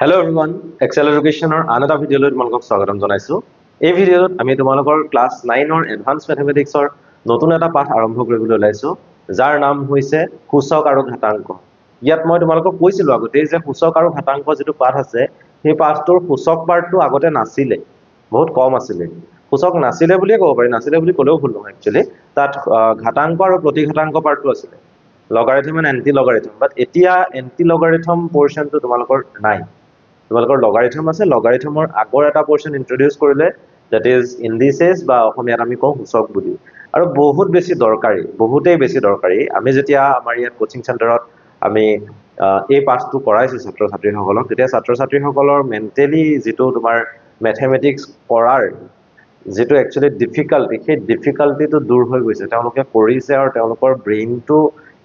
Hello everyone, Excel Educationৰ আন এটা ভিডিঅ'লৈ তোমালোকক স্বাগতম জনাইছো। এই ভিডিঅ'ত আমি তোমালোকৰ ক্লাছ 9ৰ এডভান্স ম্যাথমেটিক্সৰ নতুন এটা পাঠ আৰম্ভ কৰিবলৈ ওলাইছো, যাৰ নাম হৈছে সূচক আৰু ঘাতাংক। ইয়াত মই তোমালোকক কৈছিলো আগতে যে সূচক আৰু ঘাতাংক যেটো পাঠ আছে, সেই পাঠটোৰ সূচক পাৰ্টটো আগতে নাছিলে, বহুত কম আছিল। সূচক নাছিলে বুলিয়ে ক'ব পাৰি, নাছিলে বুলি ক'লেও ভুল নহয় একচুয়ালি। তাত ঘাতাংক আৰু প্ৰতিঘাতাংক পাৰ্টটো আছিল। লগাৰিথম এণ্ড এন্টি লগাৰিথম, বাট এতিয়া এন্টি লগাৰিথম পোৰ্শনটো তোমালোকৰ নাই। তোমালোকৰ লগাৰিথম আছে, লগাৰিথমৰ আগৰ এটা পোৰ্শন ইন্ট্ৰোডিউস কৰিলে, দ্যাট ইজ ইন্ডিসেস বা অসমীয়াত আমি কওঁ সূচক বুলি। আৰু বহুত বেছি দৰকাৰী, বহুতেই বেছি দৰকাৰী। আমি যেতিয়া আমাৰ ইয়াত কোচিং চেণ্টাৰত আমি এই পাঠটো কৰাইছো ছাত্ৰ ছাত্ৰীসকলক, তেতিয়া ছাত্ৰ ছাত্ৰীসকলৰ মেণ্টেলি যেটো তোমাৰ ম্যাথমেটিক্স কৰাৰ যেটো একচুয়ালি ডিফিকাল্টি, সেই ডিফিকাল্টিটো দূৰ হৈ গৈছে। তেওঁলোকে কৰিছে আৰু তেওঁলোকৰ ব্ৰেইনটো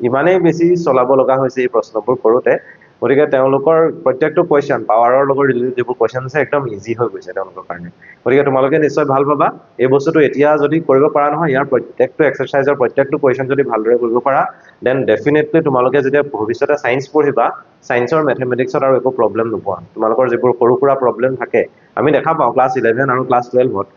ইমানেই বেছি চলাব লগা হৈছে এই প্ৰশ্নবোৰ কৰোতে, গতিকে তেওঁলোকৰ প্ৰত্যেকটো কোৱেশ্চন পাৱাৰৰ লগত ৰিলেটেড যিবোৰ কোৱেশ্চন আছে একদম ইজি হৈ গৈছে তেওঁলোকৰ কাৰণে। গতিকে তোমালোকে নিশ্চয় ভাল পাবা এই বস্তুটো। এতিয়া যদি কৰিব পৰা নহয়, ইয়াৰ প্ৰত্যেকটো এক্সাৰসাইজৰ প্ৰত্যেকটো কোৱেশ্চন যদি ভালদৰে কৰিব পাৰা, দেন ডেফিনেটলি তোমালোকে যেতিয়া ভৱিষ্যতে সায়েন্স পঢ়িবা, সায়েন্সৰ ম্যাথমেটিক্সত আৰু একো প্ৰবলেম নোপোৱা। তোমালোকৰ যিবোৰ সৰু সুৰা প্ৰবলেম থাকে, আমি দেখা পাওঁ ক্লাছ 11 আৰু ক্লাছ 12ত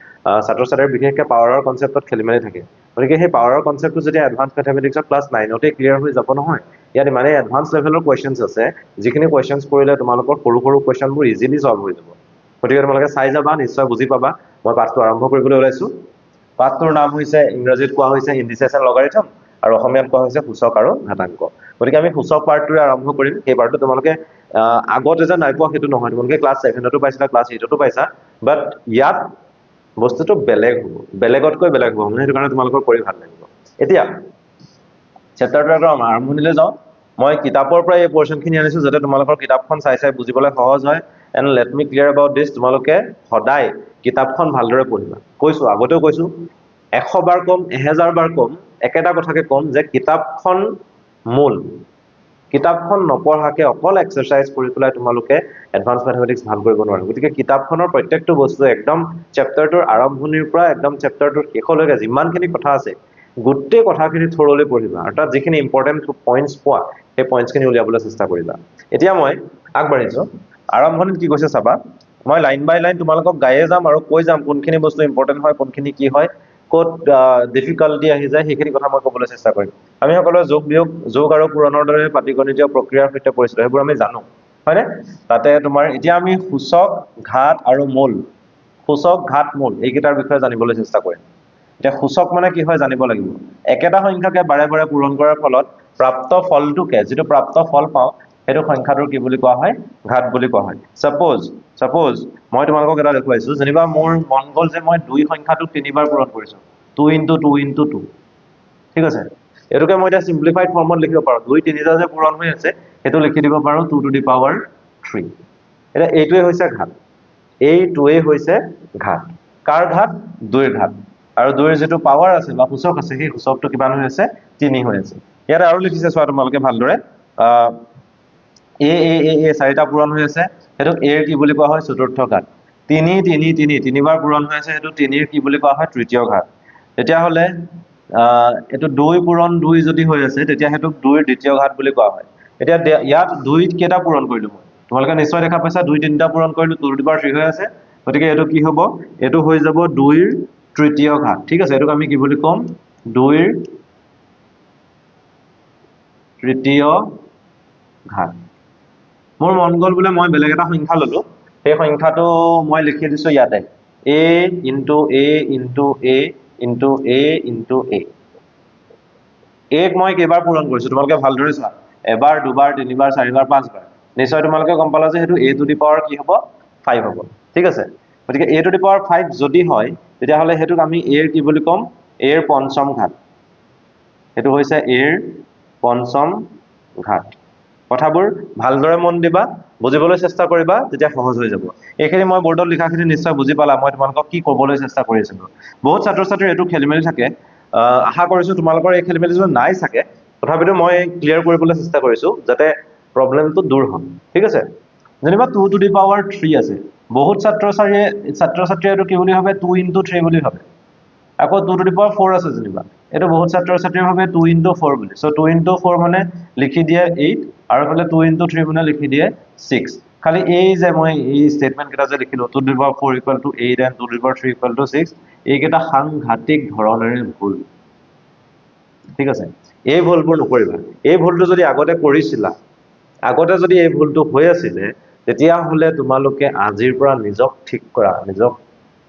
ছাত্ৰ ছাত্ৰীৰ বিশেষকৈ পাৱাৰৰ কনসেপ্টত খেলিমেলি থাকে। গতিকে সেই পাৱাৰৰ কনসেপ্টটো যেতিয়া এডভান্স ম্যাথমেটিক্সত ক্লাছ 9তে ক্লিয়াৰ হৈ যাব নহয়, ইয়াত মানে এডভান্স লেভেলৰ কোৱেশ্চনছ আছে, যিখিনি কোৱেশ্চনছ কৰিলে তোমালোকৰ সৰু সৰু কোৱেশ্চনবোৰ ইজিলি সলভ হৈ যাব। গতিকে তোমালোকে চাই যাবা, নিশ্চয় বুজি পাবা। মই পাঠটো আৰম্ভ কৰিবলৈ ওলাইছো। পাঠটোৰ নাম হৈছে, ইংৰাজীত কোৱা হৈছে ইন্ডিসেস এণ্ড লগাৰিথম, আৰু অসমীয়াত কোৱা হৈছে সূচক আৰু ঘাতাংক। গতিকে আমি সূচক পাৰ্টটোৰে আৰম্ভ কৰিম। সেই পাৰ্টটো তোমালোকে আগতে যে নাই পোৱা সেইটো নহয়, তোমালোকে ক্লাছ 7তো পাইছিলা, ক্লাছ 8তো পাইছা, বাট ইয়াত বস্তুটো বেলেগ হ'ব, বেলেগতকৈ বেলেগ হ'ব, মানে সেইটো কাৰণে তোমালোকৰ কৰি ভাল লাগিব। এতিয়া চেপ্টাৰটো আৰম্ভণিলৈ যাওঁ। মই কিতাপৰ পৰা এই পোৰ্শনখিনি আনিছো, যাতে তোমালোকৰ কিতাপখন চাই চাই বুজিবলৈ সহজ হয়। And let me clear about দিছ, তোমালোকে সদায় কিতাপখন ভালদৰে পঢ়িবা। কৈছো, আগতেও কৈছো, 100 বাৰ কম, 1000 বাৰ কম, একেটা কথাকে কম যে কিতাপখন মূল। কিতাপখন নপঢ়াকে অকল এক্সাৰসাইজ কৰি পেলাই তোমালোকে এডভান্স ম্যাথমেটিক্স ভাল কৰিব নোৱাৰা। গতিকে কিতাপখনৰ প্ৰত্যেকটো বস্তু একদম চেপ্টাৰটোৰ আৰম্ভণিৰ পৰা একদম চেপ্টাৰটোৰ শেষলৈকে যিমানখিনি কথা আছে, গোটেই কথাখিনি থৰলি পঢ়িবা, আৰু তাত যিখিনি ইম্পৰ্টেণ্ট পইণ্টছ পোৱা, সেই পইণ্টছখিনি উলিয়াবলৈ চেষ্টা কৰিবা। এতিয়া মই আগবাঢ়িছো। আৰম্ভণিত কি কৈছে চাবা, মই লাইন বাই লাইন তোমালোকক গায়ে যাম আৰু কৈ যাম কোনখিনি বস্তু ইম্পৰ্টেণ্ট হয়, কোনখিনি কি হয়, ক'ত ডিফিকাল্টি আহি যায়, সেইখিনি কথা মই ক'বলৈ চেষ্টা কৰিম। আমি সকলোৱে যোগ আৰু পূৰণৰ দৰে পাটিগণিতীয় প্ৰক্ৰিয়াৰ সৈতে পৰিচিত, সেইবোৰ আমি জানো, হয়নে? তাতে তোমাৰ এতিয়া আমি সূচক, ঘাত আৰু মূল, সূচক, ঘাত, মূল এইকেইটাৰ বিষয়ে জানিবলৈ চেষ্টা কৰিম। এতিয়া সূচক মানে কি হয় জানিব লাগিব। একেটা সংখ্যাকে বাৰে বাৰে পূৰণ কৰাৰ ফলত প্ৰাপ্ত ফলটোকে, যেটো প্ৰাপ্ত ফল পাওঁ, সেইটো সংখ্যাটোৰ কি বুলি কোৱা হয়? ঘাত বুলি কোৱা হয়। সাপোজ মই তোমালোকক এটা দেখুৱাইছো, যেনিবা মোৰ মন গ'ল যে মই 2 সংখ্যাটোক 3 বাৰ পূৰণ কৰিছো, 2 × 2 × 2, ঠিক আছে? এটোকে মই এটা সিম্পলিফাইড ফৰ্মত লিখিব পাৰো। 2 3টা যে পূৰণ হৈ আছে, সেইটো লিখি দিব পাৰো 2⁻3। এটা এইটোৱে হৈছে ঘাত, এইটোৱে হৈছে ঘাত। কাৰ ঘাত? 2ৰ ঘাত। আৰু 2ৰ যেটো পাৱাৰ আছে বা সূচক আছে, সেই সূচকটো কিমান হৈ আছে? 3 হৈ আছে। ইয়াত আৰু লিখিছে চোৱা তোমালোকে ভালদৰে, এ 4টা পূৰণ হৈ আছে, সেইটো এৰ কি বুলি কোৱা হয়? চতুৰ্থ ঘাত। 3 3 3 তিনিবাৰ পূৰণ হৈ আছে, সেইটো 3ৰ কি বুলি কোৱা হয়? তৃতীয় ঘাত। তেতিয়াহ'লে এইটো 2 পূৰণ 2 যদি হৈ আছে, তেতিয়া সেইটো 2ৰ দ্বিতীয় ঘাত বুলি কোৱা হয়। এতিয়া ইয়াত 2 কেইটা পূৰণ কৰিলো মই? তোমালোকে নিশ্চয় দেখা পাইছা, 2 3টা পূৰণ কৰিলো, 2⁻3 হৈ আছে। গতিকে এইটো কি হ'ব? এইটো হৈ যাব 2ৰ তৃতীয় ঘাত, ঠিক আছে? এইটোক আমি কি বুলি ক'ম? 2ৰ তৃতীয় ঘাত। মোৰ মন গ'ল বোলে মই বেলেগ এটা সংখ্যা ললো, সেই সংখ্যাটো মই লিখি দিছো ইয়াতে, a × a × a × a × a। এক মই কেইবাৰ পূৰণ কৰিছো তোমালোকে ভালদৰে চোৱা, এবাৰ, দুবাৰ, তিনিবাৰ, চাৰিবাৰ, 5 বাৰ। নিশ্চয় তোমালোকে গম পালা যে সেইটো a টু দি পাৱাৰ কি হ'ব? 5 হ'ব, ঠিক আছে? গতিকে a টু দি পাৱাৰ 5 যদি হয়, তেতিয়াহ'লে সেইটোক আমি a ৰ কি বুলি ক'ম? a ৰ পঞ্চম ঘাত। সেইটো হৈছে a ৰ পঞ্চম ঘাত। কথাবোৰ ভালদৰে মন দিবা, বুজিবলৈ চেষ্টা কৰিবা, তেতিয়া সহজ হৈ যাব। এইখিনি মই বৰ্ডত লিখাখিনি নিশ্চয় বুজি পালা, মই তোমালোকক কি ক'বলৈ চেষ্টা কৰি আছিলো। বহুত ছাত্ৰ ছাত্ৰীৰ এইটো খেলিমেলি থাকে। আশা কৰিছো তোমালোকৰ এই খেলিমেলিটো নাই চাগে, তথাপিতো মই ক্লিয়াৰ কৰিবলৈ চেষ্টা কৰিছো যাতে প্ৰবলেমটো দূৰ হয়, ঠিক আছে? যেনিবা 2 টু দি পাৱাৰ 3 আছে, বহুত ছাত্ৰ ছাত্ৰীয়ে এইটো কি বুলি ভাবে? 2 × 3 বুলি ভাবে। আকৌ 2 টু দি পাৱাৰ 4 আছে যেনিবা, এইটো বহুত ছাত্ৰ ছাত্ৰীয়ে ভাবে 2 × 4 বুলি। সো 2 × 4 মানে লিখি দিয়ে 8, আৰু ফালে 2 × 3 মানে লিখি দিয়ে 6। খালি এই যে মই এই স্টেটমেন্ট কেইটা যে লিখিলো 2 to the power 4 equal to 8 and 2 to the power 3 equal to 6 এইকেইটা সাংঘাতিক ধৰণেৰে ভুল ঠিক আছে এই ভুলবোৰ নকৰিবা এই ভুলটো যদি আগতে কৰিছিলা আগতে যদি এই ভুলটো হৈ আছিল তেতিয়া হলে তোমালোকে আজিৰ পৰা নিজক ঠিক কৰা নিজক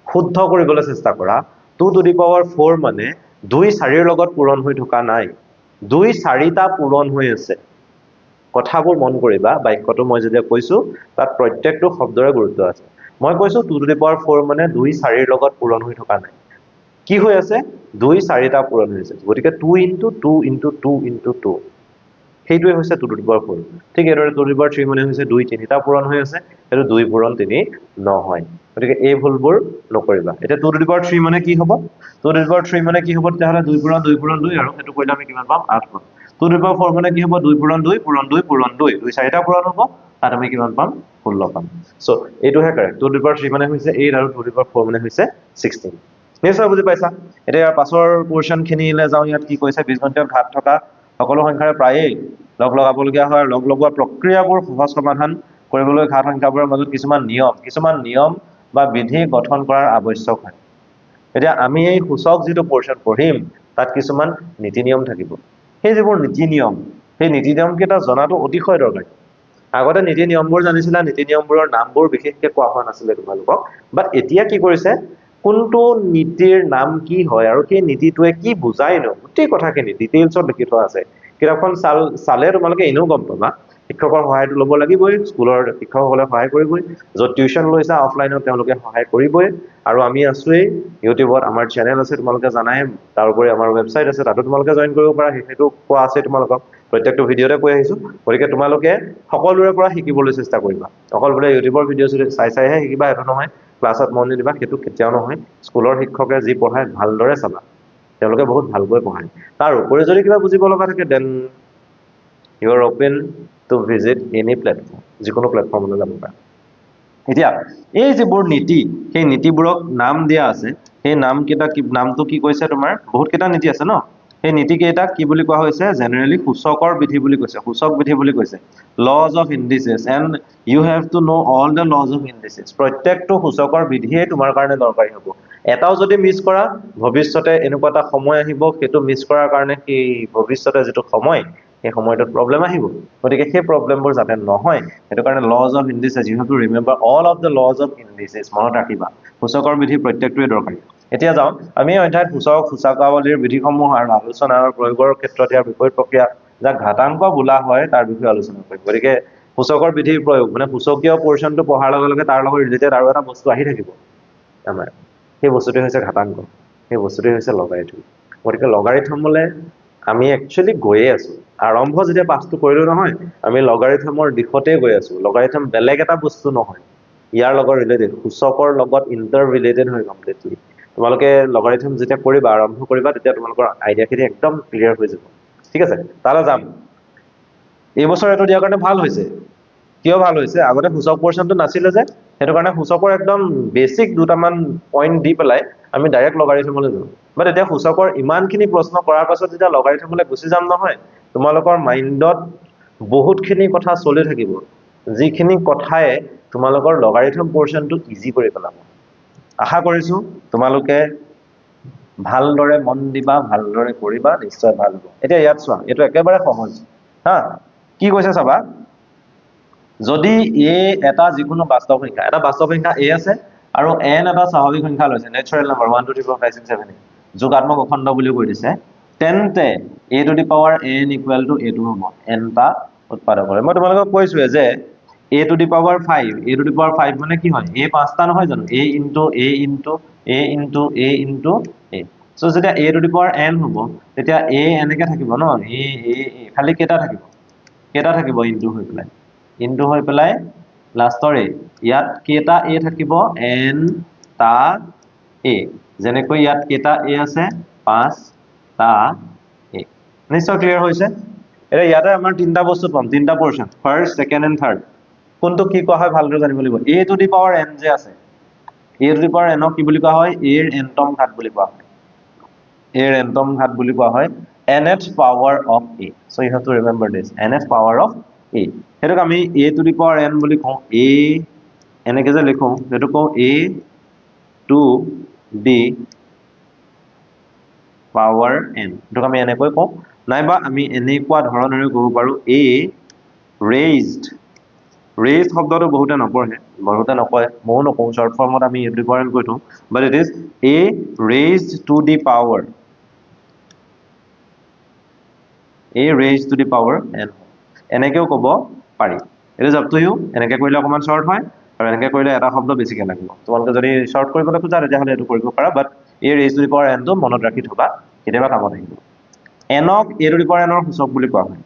শুদ্ধ কৰিবলৈ চেষ্টা কৰা 2 to the power 4 মানে 2 4 ৰ লগত পূৰণ হৈ থকা নাই 2 4টা পূৰণ হৈ আছে কথাবোৰ মন কৰিবা বাক্যটো মই যেতিয়া কৈছো তাত প্ৰত্যেকটো শব্দৰে গুৰুত্ব আছে মই কৈছো 2 to the power 4 মানে 2 4 ৰ লগত পূৰণ হৈ থকা নাই কি হৈ আছে 2 4টা পূৰণ হৈ আছে গতিকে 2 into 2 into 2 into 2 সেইটোৱে হৈছে 2 to the power 4 ঠিক এদৰে 2 to the power 3 মানে হৈছে 2 3টা পূৰণ হৈ আছে এটো 2 পূৰণ 3 নহয় গতিকে এই ভুলবোৰ নকৰিবা এটা 2 to the power 3 মানে কি হ'ব 2 to the power 3 মানে কি হ'ব তেতিয়াহলে 2 পূৰণ 2 পূৰণ 2 আৰু এটো কৰিলে আমি কিমান পাম 8 পাম 2 to the power 4 মানে কি হ'ব 2 পূৰণ 2 পূৰণ 2 পূৰণ 2 2 4টা পূৰণ হ'ব তাত আমি কিমান পাম 16 পাম so এটোহে correct 2 to the power 3 মানে হৈছে 8 আৰু 2 to the power 4 মানে হৈছে 16 নিশ্চয় বুজি পাইছা এতিয়া পাছৰ পোৰশন খিনিলে যাও ইয়াত কি কৈছে বীজগণিতৰ ঘাত থকা সকলো সংখ্যাৰে প্ৰায়ে লগ লগাবলগীয়া হয় লগ লগোৱা প্ৰক্ৰিয়াবোৰ সহজ সমাধান কৰিবলৈ ঘাত সংখ্যাবোৰৰ মাজত কিছুমান নিয়ম বা বিধি গঠন কৰাৰ আৱশ্যক হয় এতিয়া আমি এই সূচক যেটো পোৰশন পঢ়িম তাত কিছুমান নীতি নিয়ম থাকিব সেই যেবোৰ নীতি নিয়ম সেই নীতি নিয়ম কেইটা জনাটো অতিশয় দৰকাৰী আগতে নীতি নিয়মবোৰ জানিছিলা নীতি নিয়মবোৰৰ নামবোৰ বিশেষকৈ কোৱা হোৱা নাছিলে তোমালোকক বাট এতিয়া কি কৰিছে কোনটো নীতিৰ নাম কি হয় আৰু সেই নীতিটোৱে কি বুজায় ন গোটেই কথাখিনি ডিটেইলছত লিখি থোৱা আছে কিতাপখন চালে তোমালোকে এনেও গম পাবা শিক্ষকৰ সহায়টো ল'ব লাগিবই স্কুলৰ শিক্ষকসকলে সহায় কৰিবই য'ত টিউচন লৈছা অফলাইনত তেওঁলোকে সহায় কৰিবই আৰু আমি আছোই ইউটিউবত আমাৰ চেনেল আছে তোমালোকে জানাই তাৰ উপৰি আমাৰ ৱেবসাইট আছে তাতো তোমালোকে জয়েন কৰিব পাৰা সেইটো কোৱা আছে তোমালোকক প্ৰত্যেকটো ভিডিঅতে কৈ আহিছো গতিকে তোমালোকে সকলোৰে পৰা শিকিবলৈ চেষ্টা কৰিবা অকল বোলে ইউটিউবৰ ভিডিঅ চাইহে শিকিবা এটো নহয় ক্লাছত মন দিবা সেইটো কেতিয়াও নহয় স্কুলৰ শিক্ষকে যি পঢ়ায় ভালদৰে চাবা তেওঁলোকে বহুত ভালকৈ পঢ়ায় তাৰ উপৰি যদি কিবা বুজিব লগা থাকে then you are open to visit any platform যিকোনো প্ল্যাটফৰ্মলৈ যাব পাৰা এতিয়া এই যেবোৰ নীতি সেই নীতিবোৰক নাম দিয়া আছে সেই নামটো কি কৈছে তোমাৰ বহুত কেইটা নীতি আছে ন সেই নীতি কেইটাক কি বুলি কোৱা হৈছে জেনাৰেলি সূচকৰ বিধি বুলি কৈছে সূচক বিধি বুলি কৈছে laws of indices and you have to know all the laws of indices প্ৰত্যেকটো সূচকৰ বিধিয়ে তোমাৰ কাৰণে দৰকাৰী হ'ব এটাও যদি মিছ কৰা ভৱিষ্যতে এনেকুৱা এটা সময় আহিব সেইটো মিছ কৰাৰ কাৰণে কি ভৱিষ্যতে যেটো সময় এই সময়টোত প্ৰবলেম আহিব গতিকে সেই প্ৰবলেমবোৰ যাতে নহয় এটো কাৰণে laws of indices you have to remember all of the laws of indices মনত ৰাখিবা সূচকৰ বিধি প্ৰত্যেকটোৱে দৰকাৰী এতিয়া যাও আমি অধ্যায়ত সূচকাৱলীৰ বিধিসমূহ আৰু আলোচনা আৰু প্ৰয়োগৰ ক্ষেত্ৰত ইয়াৰ বিপৰীত প্ৰক্ৰিয়া যাক ঘাতাংক বোলা হয় তাৰ বিষয়ে আলোচনা কৰিম গতিকে সূচকৰ বিধিৰ প্ৰয়োগ মানে সূচকীয় পোৰশনটো পঢ়াৰ লগে লগে তাৰ লগত ৰিলেটেড আৰু এটা বস্তু আহি থাকিব আমাৰ সেই বস্তুটো হৈছে ঘাতাংক সেই বস্তুটো হৈছে লগাৰিথম গতিকে লগাৰিথমলে আমি একচুয়ালি গৈয়ে আছো আৰম্ভ যেতিয়া পাছটো কৰিলো নহয় আমি লগাৰিথমৰ দিশতে গৈ আছো লগাৰিথম বেলেগ এটা বস্তু নহয় ইয়াৰ লগত ৰিলেটেড সূচকৰ লগত ইন্টাৰ ৰিলেটেড হয় কমপ্লিটলি তোমালোকে লগাৰিথম যেতিয়া কৰিবা আৰম্ভ কৰিবা তেতিয়া তোমালোকৰ আইডিয়াখিনি একদম ক্লিয়াৰ হৈ যাব ঠিক আছে তালে যাম এই বছৰ এটো দিয়াৰ কাৰণে ভাল হৈছে কিয় ভাল হৈছে আগতে সূচক পোৰশনটো নাছিলে যে হেতু কাৰণে সূচকৰ একদম বেসিক দুটামান পইণ্ট দি পেলাই আমি ডাইৰেক্ট লগাৰিথমলৈ যাম বাট এতিয়া সূচকৰ ইমানখিনি প্ৰশ্ন কৰাৰ পাছত যেতিয়া লগাৰিথমলৈ গুচি যাম নহয় তোমালোকৰ মাইন্ডত বহুতখিনি কথা চলি থাকিব যিখিনি কথাই তোমালোকৰ লগাৰিথম পোৰশনটো ইজি কৰি পেলাব আশা কৰিছো তোমালোকে ভালদৰে মন দিবা ভালদৰে কৰিবা নিশ্চয় ভাল হ'ব এতিয়া ইয়াত চোৱা এটো একেবাৰে সহজ হা কি কৈছে চাবা যদি a এটা যিকোনো বাস্তৱ সংখ্যা a আছে আৰু n এটা স্বাভাৱিক সংখ্যা লৈছে নেচাৰেল নম্বৰ 1 2 3 4 5 6 7 যোগাত্মক অখণ্ড বুলি কৈ দিছে তেন্তে a to the power n equal to a to হ'ব n টা উৎপাদক হয় মই তোমালোকক কৈছো যে a to the power 5 মানে কি হয় a পাঁচটা নহয় জানো a into a into a into a into a so যেতিয়া a to the power n হ'ব তেতিয়া a এনেকে থাকিব ন a খালি কেটা থাকিব ইনটু হৈ পেলাই লাষ্টৰে ইয়াত কেটা a থাকিব n টা a যেনেকৈ ইয়াত কেটা a আছে 5 টা a নিশ্চয় ক্লিয়াৰ হৈছে এটা ইয়াতে আমাৰ তিনটা বস্তু পাম তিনটা portion first second and third কোনটো কি কোৱা হয় ভালদৰে জানিব লাগিব a to the power n যে আছে a to the power n কি বুলি কোৱা হয় a ৰ nতম ঘাত বুলি কোৱা হয় a ৰ nতম ঘাত বুলি কোৱা হয় nth power of a so you have to remember this nth power of a Hetuk আমি a two the power n বুলি কওঁ a এনেকে যে লিখো হেতু কওঁ a two the power n Hetuk আমি এনেকৈ কওঁ নাইবা আমি এনেকুৱা ধৰণেৰে ক'ব পাৰো a raised raised শব্দটো বহুতে নপঢ়ে বহুতে নকয় ময়ো নকওঁ শৰ্ট ফৰ্মত আমি a two the power n কৈ থওঁ but it is a raised to the power a raised to the power n এনেকেও ক'ব পাৰি it is up to you এনেকে কৰিলে অকমান শৰ্ট হয় আৰু এনেকে কৰিলে এটা শব্দ বেছিকে লাগিব তোমালোকে যদি শৰ্ট কৰিবলৈ খোজা তেতিয়াহ'লে এইটো কৰিব পাৰা but a raised to the power n টো মনত ৰাখি থবা কেতিয়াবা কামত আহিব n ক a to the power n ৰ সূচক বুলি কোৱা হয়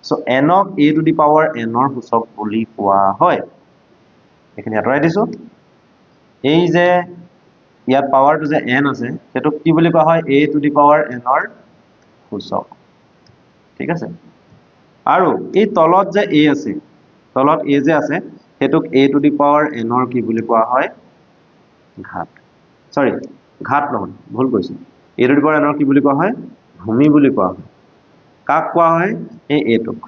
so n ক a to the power n ৰ সূচক বুলি কোৱা হয় এখিনি আঁতৰাই দিছো এই যে ইয়াত পাৱাৰটো যে n আছে সেইটো কি বুলি কোৱা হয় a to the power n ৰ সূচক ঠিক আছে আৰু এই তলত যে a আছে তলত a যে আছে Hetuk a to the power n ৰ কি বুলি কোৱা হয় ঘাত সৰি ঘাত নহয় ভুল কৈছো a to the power n ৰ কি বুলি কোৱা হয় ভূমি বুলি কোৱা হয় কাক কোৱা হয় এই a টোক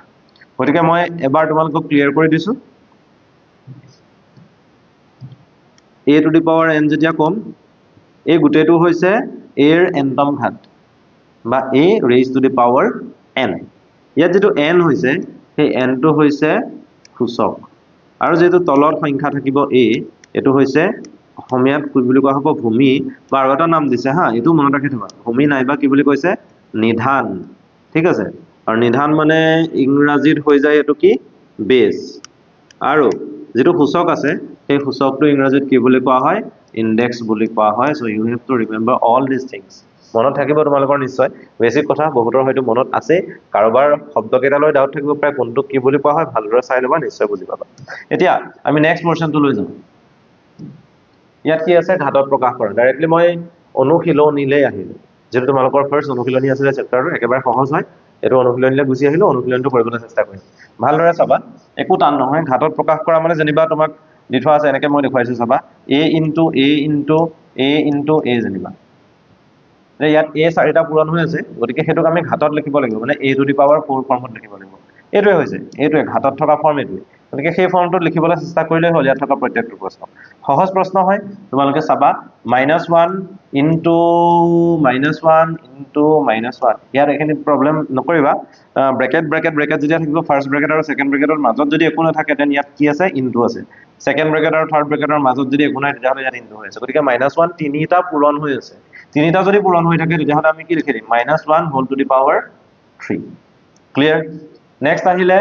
গতিকে মই এবাৰ তোমালোকক ক্লিয়াৰ কৰি দিছো a to the power n যেতিয়া কম এই গুটেটো হৈছে a এর nতম ঘাত বা a raised to the power n ইয়াত যেটো n হৈছে সেই n টো হৈছে সূচক আৰু যেটো তলৰ সংখ্যা থাকিব a এটো হৈছে অসমীয়াত কি বুলি কোৱা হ'ব ভূমি বা আৰু এটা নাম দিছে হা এটো মনত ৰাখি থবা ভূমি নাইবা কি বুলি কৈছে নিধান ঠিক আছে আৰু নিধান মানে ইংৰাজীত হৈ যায় এটো কি বেস আৰু যেটো সূচক আছে সেই সূচকটো ইংৰাজীত কি বুলি কোৱা হয় ইনডেক্স বুলি কোৱা হয় so you have to remember all this things মনত থাকিব তোমালোকৰ নিশ্চয় বেসিক কথা বহুতৰ হয়তো মনত আছে কাৰোবাৰ শব্দকেইটালৈ ডাউট থাকিব প্ৰায় কোনটো কি বুলি কোৱা হয় ভালদৰে চাই লবা নিশ্চয় বুজি পাবা এতিয়া আমি নেক্সট পোৰশনটো লৈ যাম ইয়াত কি আছে ঘাতত প্ৰকাশ কৰা ডাইৰেক্টলি মই অনুশীলনীলৈ আহিলো যেটো তোমালোকৰ ফাৰ্স্ট অনুশীলনী আছিল চেপ্টাৰটো একেবাৰে সহজ হয় এটো অনুশীলনীলৈ গুছি আহিলো অনুশীলনটো কৰিবলৈ চেষ্টা কৰিম ভালদৰে চাবা একো টান নহয় ঘাতত প্ৰকাশ কৰা মানে যেনিবা তোমাক দি থোৱা আছে এনেকে মই দেখুৱাইছো চাবা a into a যেনিবা ইয়াত a চাৰিটা পূৰণ হৈ আছে গতিকে হেতুক আমি ঘাতত লিখিব লাগিব মানে a to the power 4 ফৰ্মত লিখিব লাগিব এটোৱে হৈছে এটোৱে ঘাতত থকা ফৰ্ম এটোৱে গতিকে সেই ফৰ্মটোত লিখিবলৈ চেষ্টা কৰিলে হ'ল ইয়াত থকা প্ৰত্যেকটো প্ৰশ্ন সহজ প্ৰশ্ন হয় তোমালোকে চাবা -1 into -1 ইয়াত এখিনি প্ৰবলেম নকৰিবা ব্ৰেকেট যেতিয়া থাকিব ফাৰ্স্ট ব্ৰেকেট আৰু সেকেন্ড ব্ৰেকেটৰ মাজত যদি একো নাথাকে দেন ইয়াত কি আছে ইনটু আছে সেকেন্ড ব্ৰেকেট আৰু থাৰ্ড ব্ৰেকেটৰ মাজত যদি একো নাই তেতিয়াহ'লে ইয়াত ইনটু হৈ আছে গতিকে -1 তিনিটা পূৰণ হৈ আছে তিনিটা যদি পূৰণ হৈ থাকে তেতিয়াহ'লে আমি কি লিখি দিম -1 whole to the power 3 clear next আহিলে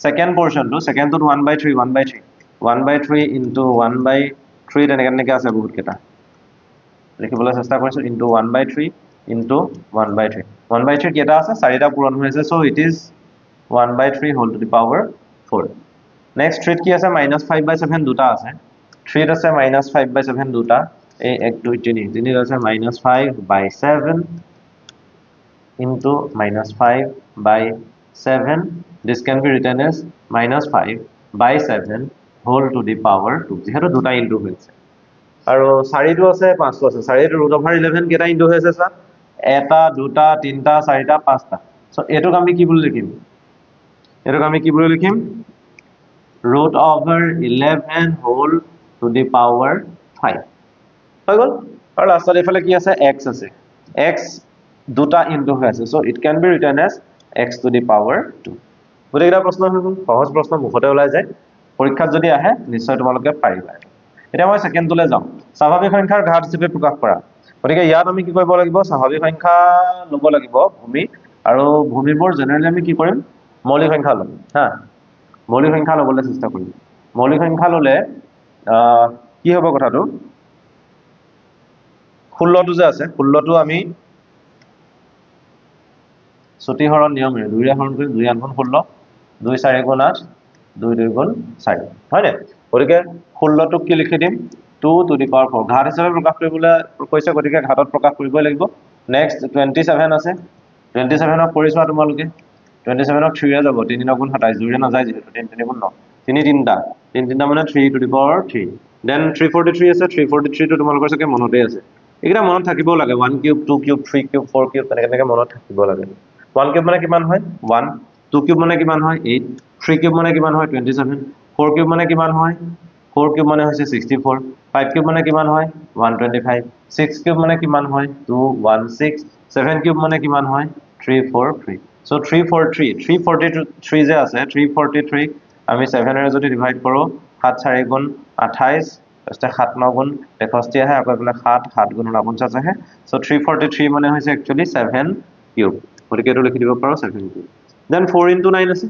সেকেন্ড পোৰশনটো সেকেন্ডটো 1/3 into 1/3 তেনেকে আছে বহুত কেটা লিখিবলৈ চেষ্টা কৰিছো into 1/3 into 1/3 1/3 কেটা আছে চাৰিটা পূৰণ হৈ আছে so it is 1/3 whole to the power 4 next 3 কি আছে -5/7 দুটা আছে 3 আছে -5/7 দুটা এই 1 2 3 তিনি আছে -5/7 into -5/7 this can be written as -5/7 whole to the power 2 যেহেতু দুটা ইনটু হৈছে আৰু 4টো আছে 5টো আছে 4টো √11 কেটা ইনটু হৈছে স্যাৰ এটা দুটা তিনটা চাৰিটা পাঁচটা সো এটোক আমি কি বুলি লিখিম √11 whole to the power 5 হৈ গল আৰু লাষ্টত এফালে কি আছে x আছে x দুটা ইনটু হৈ আছে so it can be written as x to the power 2 গতিকে প্ৰশ্ন হৈ গল সহজ প্ৰশ্ন মুখতে ওলাই যায় পৰীক্ষাত যদি আহে নিশ্চয় তোমালোকে পাৰিবা এতিয়া মই সেকেন্ডটোলে যাম স্বাভাৱিক সংখ্যাৰ ঘাত হিচাপে প্ৰকাশ কৰা গতিকে ইয়াত আমি কি কৰিব লাগিব স্বাভাৱিক সংখ্যা লব লাগিব ভূমি আৰু ভূমিবোৰ জেনেৰেলি আমি কি কৰিম মৌলিক সংখ্যা লম হা মৌলিক সংখ্যা লবলৈ চেষ্টা কৰিম মৌলিক সংখ্যা ললে কি হ'ব কথাটো 16টো যে আছে 16টো আমি ছুটি হৰণ নিয়মেৰে 2 ৰে হৰণ কৰিম 2 8 16 2 4 8 2 2 4 হয়নে গতিকে 16টোক কি লিখি দিম 2 to the power 4 ঘাত হিচাপে প্ৰকাশ কৰিবলৈ কৈছে গতিকে ঘাতত প্ৰকাশ কৰিবই লাগিব নেক্সট 27 আছে 27ক কৰিছোৱা তোমালোকে 27ক 3 ৰে যাব 3 9 27 2 ৰে নাযায় যেহেতু 3 3 9 3 তিনিটা মানে 3 to the power 3 দেন 343 আছে 343 টো তোমালোকৰ সকে মনতে আছে এইটা মনত থাকিব লাগে 1 কিউব 2 কিউব 3 কিউব 4 কিউব তেনেকে মনত থাকিব লাগে 1 কিউব মানে কিমান হয় 1 2 কিউব মানে কিমান হয় 8 3 কিউব মানে কিমান হয় 27 4 কিউব মানে কিমান হয় 4 কিউব মানে হৈছে 64 5 কিউব মানে কিমান হয় 125 6 কিউব মানে কিমান হয় 216 7 কিউব মানে কিমান হয় 343 সো 343 343 যে আছে 343 আমি 7 এৰে যদি ডিভাইড কৰো 7 4 গুণ 28 তাৰপিছতে 7 9 গুণ 63 আহে আকৌ এফালে 7 7 গুণ 49 আহে সো 343 মানে হৈছে একচুয়ালি 7 কিউব গতিকে এইটো লিখি দিব পাৰো 7 কিউব দেন 4 into 9 আছে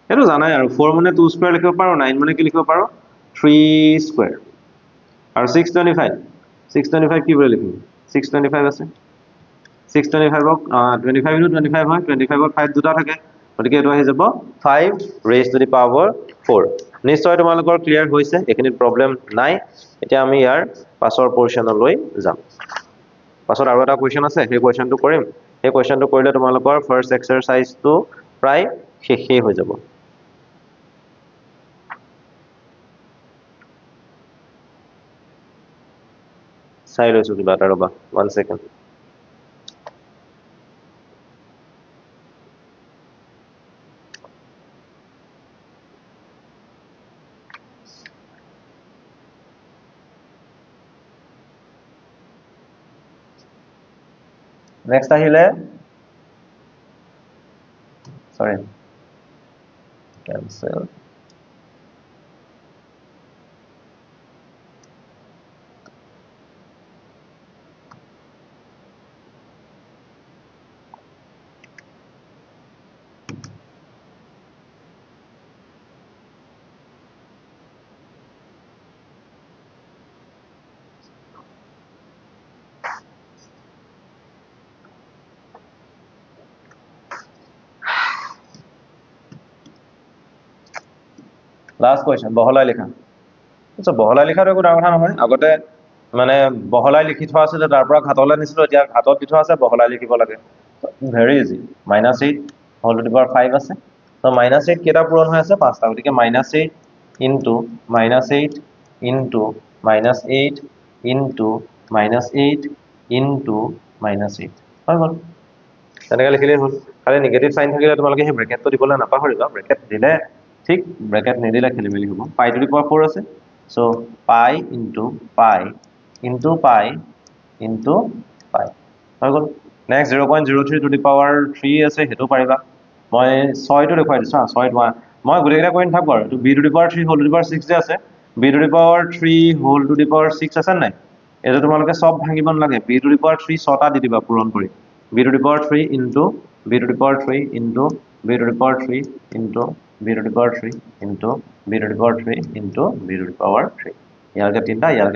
এইটো জানাই আৰু 4 মানে 2 স্কয়াৰ লিখিব পাৰো 9 মানে কি লিখিব পাৰো 3 স্কয়াৰ আৰু 625 625 কি বুলি লিখিম 625 আছে 625 ক 25 into 25 হয় 25 ত 5 দুটা থাকে গতিকে এটো আহি যাব 5 raised to the power 4 নিশ্চয় তোমালোকৰ ক্লিয়াৰ হৈছে এখিনি প্ৰবলেম নাই এতিয়া আমি ইয়াৰ পাছৰ পোৰশনলৈ যাম পাছত আৰু এটা কোৱেশ্চন আছে সেই কোৱেশ্চনটো কৰিম সেই কোৱেশ্চনটো কৰিলে তোমালোকৰ ফাৰ্স্ট এক্সাৰসাইজটো প্ৰায় শেষে হৈ যাব চাই লৈছো কিবা এটা ৰবা 1 সেকেন্ড next আহিলে sorry cancel last question বহলাই লিখা আচ্ছা বহলাই লিখাটো একো ডাঙৰ কথা নহয় আগতে মানে বহলাই লিখি থোৱা আছে যে তাৰ পৰা ঘাতলৈ নিছিলো এতিয়া ঘাতত দি থোৱা আছে বহলাই লিখিব লাগে very easy -8 whole to the power 5 আছে তো -8 কেটা পূৰণ হৈ আছে পাঁচটা গতিকে -8 into -8 into -8 into -8 into -8 হৈ গল তেনেকৈ লিখিলেই হ'ল খালি নিগেটিভ সাইন থাকিলে তোমালোকে সেই ব্ৰেকেটটো দিবলৈ নাপাহৰিবা ব্ৰেকেট দিলে ঠিক ব্ৰেকেট নিদিলে খেলিমেলি হ'ব পাই টু দি পাৱাৰ 4 আছে সো পাই into পাই into পাই হৈ গল নেক্সট 0.03 টু দি পাৱাৰ 3 আছে হেতু পাৰিবা মই 6 টো দেখুৱাই দিছো 6 মই গুটেকেইটা কৰি নাথাকো আৰু b to the power 3 whole to the power 6 যে আছে b to the power 3 whole to the power 6 আছে নাই এটা তোমালোকে সব ভাঙিব নালাগে b টু দি পাৱাৰ 3 ছটা দি দিবা পূৰণ কৰি b to the power 3 into b to the power 3 into b to the power 3 into b to the power 3 into b to the power 3 into b to the power 3 ইয়াৰকে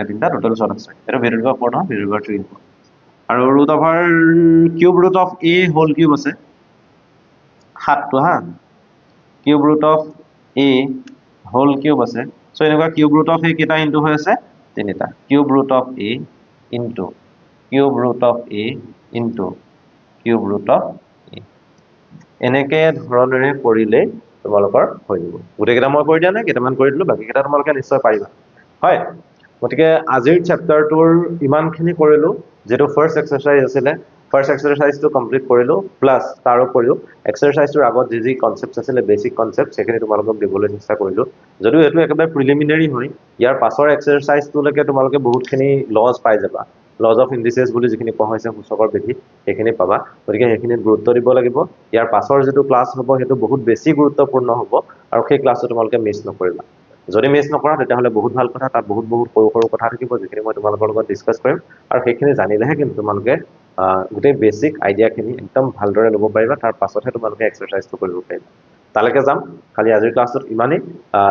তিনটা total 6 আছে এটা b to the power 4 নহয় b to the power 3 আৰু root over cube root of a whole cube আছে 7 টো হা cube root of a whole cube আছে so এনেকুৱা cube root of a কেটা ইনটু হৈ আছে তিনিটা cube root of a into cube root of a into cube root of a এনেকে ধৰণৰে কৰিলে তোমালোকৰ হৈ যাব গুটেকেটা মই কৰি দিয়া নাই কেটামান কৰি দিলো বাকি কেটা তোমালোকে নিশ্চয় পাৰিবা হয় গতিকে আজিৰ চেপ্টাৰটোৰ ইমানখিনি কৰিলো যেটো ফাৰ্স্ট এক্সাৰসাইজ আছিল ফাৰ্স্ট এক্সাৰসাইজটো কমপ্লিট কৰিলো প্লাস তাৰ উপৰিও এক্সাৰসাইজটোৰ আগত যি কনসেপ্টছ আছিল বেসিক কনসেপ্টছ সেখিনি তোমালোকক দিবলৈ চেষ্টা কৰিলো যদিও এটো একেবাৰে প্ৰিলিমিনাৰী হয় ইয়াৰ পাছৰ এক্সাৰসাইজটোলৈকে তোমালোকে বহুতখিনি লজ পাই যাবা লজ অফ ইন্ডিসেস বুলি যিখিনি কোৱা হৈছে সূচকৰ বিধি সেইখিনি পাবা গতিকে সেইখিনিত গুৰুত্ব দিব লাগিব ইয়াৰ পাছৰ যেটো ক্লাস হ'ব হেতু বহুত বেছি গুৰুত্বপূৰ্ণ হ'ব আৰু সেই ক্লাসটো তোমালোকে মিছ নকৰিবা যদি মিছ নকৰা তেতিয়াহলে বহুত ভাল কথা তাত বহুত সৰু কথা থাকিব যিখিনি মই তোমালোকৰ লগত ডিসকাস কৰিম আৰু সেইখিনি জানিলেহে কিন্তু তোমালোকে গোটেই বেসিক আইডিয়াখিনি একদম ভালদৰে ল'ব পাৰিবা তাৰ পাছতহে তোমালোকে এক্সাৰসাইজটো কৰিব পাৰিবা তালৈকে যাম খালি আজিৰ ক্লাসটোত ইমানেই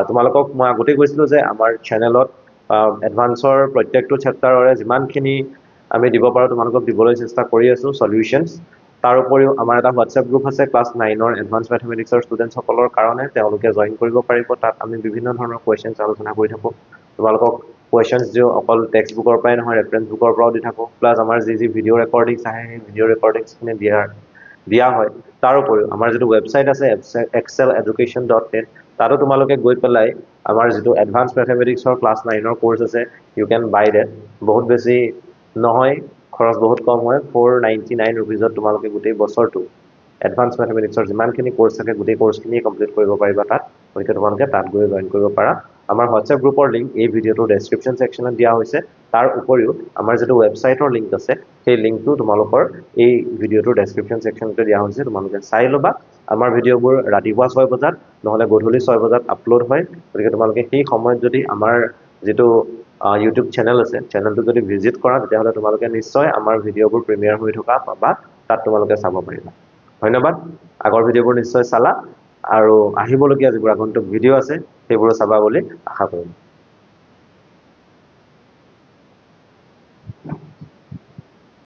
তোমালোকক মই আগতে কৈছিলো যে আমাৰ চেনেলত এডভান্সৰ প্ৰত্যেকটো চেপ্টাৰৰে যিমানখিনি আমি দিব পাৰো তোমালোকক দিবলৈ চেষ্টা কৰি আছো সলিউশনছ তাৰ উপৰিও আমাৰ এটা WhatsApp গ্ৰুপ আছে ক্লাস 9 ৰ এডভান্স ম্যাথমেটিক্সৰ ষ্টুডেন্টছ সকলৰ কাৰণে তেওঁলোকে জয়েন কৰিব পাৰিব তাত আমি বিভিন্ন ধৰণৰ কোৱেশ্চনছ আলোচনা কৰি থাকো তোমালোকক কোৱেশ্চনছ দিও অকল টেক্সট বুকৰ পৰাই নহয় ৰেফাৰেন্স বুকৰ পৰাও দি থাকো প্লাস আমাৰ যি ভিডিও ৰেকৰ্ডিংছ আহে সেই ভিডিও ৰেকৰ্ডিংছখিনি দিয়া হয় তাৰ উপৰিও আমাৰ যেটো ওয়েবসাইট আছে exceleducation.net তাতো তোমালোকে গৈ পেলাই আমাৰ যেটো এডভান্স ম্যাথমেটিক্সৰ ক্লাস 9 ৰ কোৰ্স আছে ইউ ক্যান বাই দ্যাট বহুত বেছি নহয় খৰচ বহুত কম হয় 499 रुपीजত তোমালোকে গোটেই বছৰটো এডভান্স মেথমেটিক্সৰ যিমানখিনি কোৰ্চ থাকে গোটেই কোৰ্চখিনি কমপ্লিট কৰিব পাৰিবা তাত গতিকে তোমালোকে তাত গৈ জইন কৰিব পাৰা আমাৰ হোৱাটছএপ গ্ৰুপৰ লিংক এই ভিডিঅ'টোৰ ডেছক্ৰিপশ্যন ছেকশ্যনত দিয়া হৈছে তাৰ উপৰিও আমাৰ যেটো ৱেবছাইটৰ লিংক আছে সেই লিংকটো তোমালোকৰ এই ভিডিঅ'টোৰ ডেছক্ৰিপশ্যন ছেকশ্যনতে দিয়া হৈছে তোমালোকে চাই ল'বা আমাৰ ভিডিঅ'বোৰ ৰাতিপুৱা 6 বজাত নহলে গধূলি 6 বজাত আপলোড হয় গতিকে তোমালোকে সেই সময়ত যদি আমাৰ যেটো ইউটিউব চেনেল আছে চেনেলটো যদি ভিজিট কৰা তেতিয়াহলে তোমালোকে নিশ্চয় আমাৰ ভিডিঅ'বোৰ প্ৰিমিয়াৰ হৈ থকা পাবা তাত তোমালোকে চাব পাৰিবা ধন্যবাদ আগৰ ভিডিঅ'বোৰ নিশ্চয় চালা আৰু আহিবলগীয়া যিবোৰ আগন্তুক ভিডিঅ' আছে সেইবোৰ চাবা বুলি আশা কৰিম